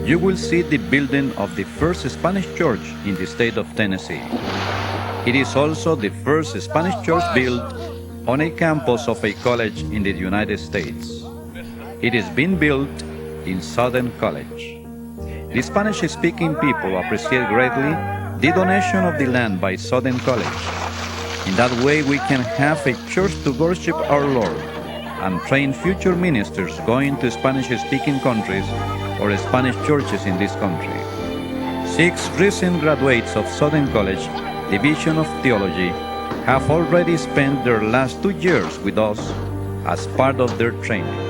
you will see the building of the first Spanish church in the state of Tennessee. It is also the first Spanish church built on a campus of a college in the United States. It is being built in Southern College. The Spanish-speaking people appreciate greatly the donation of the land by Southern College. In that way, we can have a church to worship our Lord and train future ministers going to Spanish-speaking countries or Spanish churches in this country. 6 recent graduates of Southern College Division of Theology have already spent their last 2 years with us as part of their training.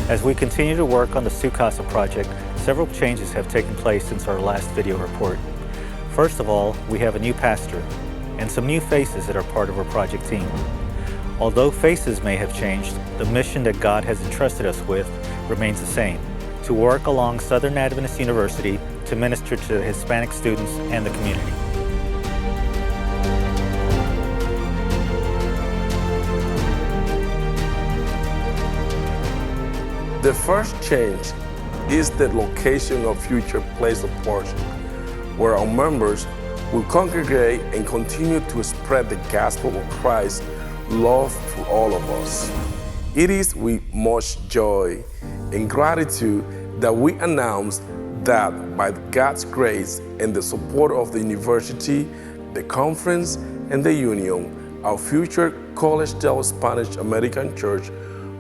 As we continue to work on the SuCasa project, several changes have taken place since our last video report. First of all, we have a new pastor and some new faces that are part of our project team. Although faces may have changed, the mission that God has entrusted us with remains the same: to work along Southern Adventist University to minister to the Hispanic students and the community. The first change is the location of future place of worship, where our members will congregate and continue to spread the gospel of Christ's love for all of us. It is with much joy and gratitude that we announce that by God's grace and the support of the university, the conference, and the union, our future College del Spanish American Church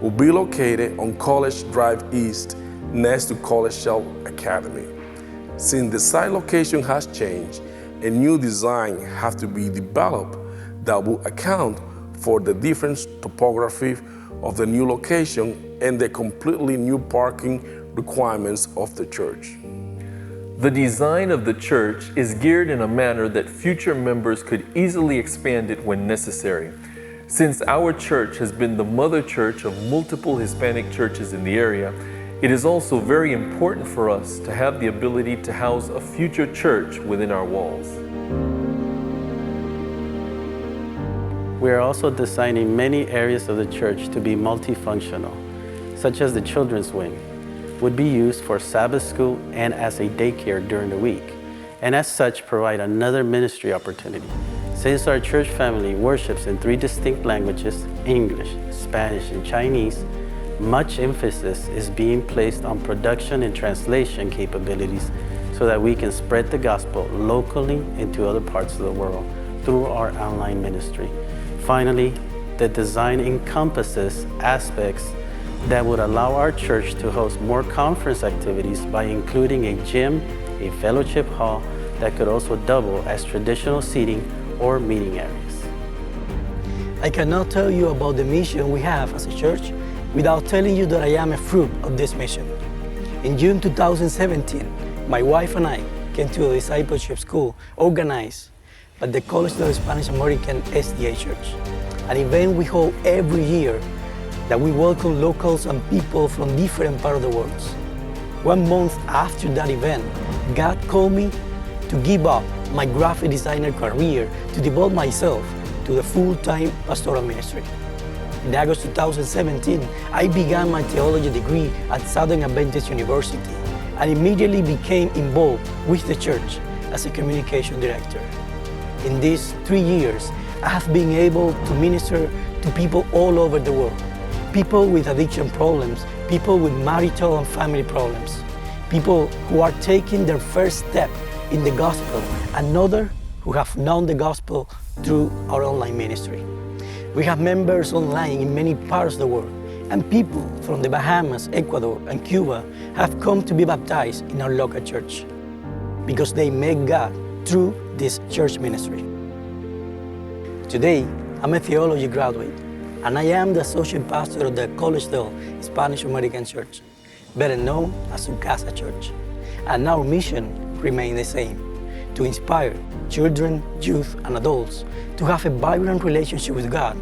will be located on College Drive East next to College Shell Academy. Since the site location has changed, a new design has to be developed that will account for the different topography of the new location and the completely new parking requirements of the church. The design of the church is geared in a manner that future members could easily expand it when necessary. Since our church has been the mother church of multiple Hispanic churches in the area, it is also very important for us to have the ability to house a future church within our walls. We are also designing many areas of the church to be multifunctional, such as the children's wing would be used for Sabbath school and as a daycare during the week, and as such provide another ministry opportunity. Since our church family worships in 3 distinct languages, English, Spanish, and Chinese, much emphasis is being placed on production and translation capabilities so that we can spread the gospel locally into other parts of the world through our online ministry. Finally, the design encompasses aspects that would allow our church to host more conference activities by including a gym, a fellowship hall that could also double as traditional seating or meeting areas. I cannot tell you about the mission we have as a church without telling you that I am a fruit of this mission. In June 2017, my wife and I came to a discipleship school organized by the College of Spanish American SDA Church, an event we hold every year that we welcome locals and people from different parts of the world. 1 month after that event, God called me to give up my graphic designer career to devote myself to the full-time pastoral ministry. In August 2017, I began my theology degree at Southern Adventist University and immediately became involved with the church as a communication director. In these 3 years, I have been able to minister to people all over the world. People with addiction problems, people with marital and family problems, people who are taking their first step in the gospel, and others who have known the gospel through our online ministry. We have members online in many parts of the world, and people from the Bahamas, Ecuador, and Cuba have come to be baptized in our local church because they met God through this church ministry. Today, I'm a theology graduate, and I am the associate pastor of the Collegedale Spanish American Church, better known as SuCasa Church. And our mission remains the same: to inspire children, youth, and adults to have a vibrant relationship with God,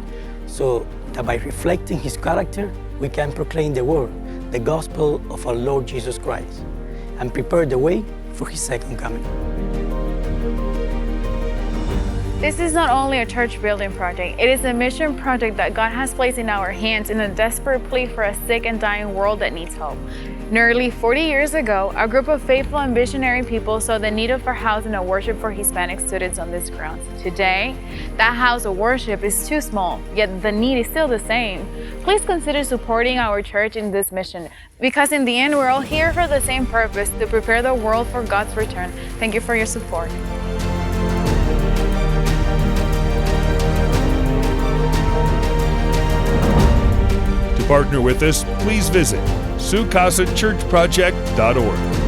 so that by reflecting His character, we can proclaim the world the gospel of our Lord Jesus Christ and prepare the way for His second coming. This is not only a church building project, it is a mission project that God has placed in our hands in a desperate plea for a sick and dying world that needs hope. Nearly 40 years ago, a group of faithful and visionary people saw the need of a house and a worship for Hispanic students on this grounds. Today, that house of worship is too small, yet the need is still the same. Please consider supporting our church in this mission, because in the end, we're all here for the same purpose: to prepare the world for God's return. Thank you for your support. To partner with us, please visit SuCasaChurchProject.org.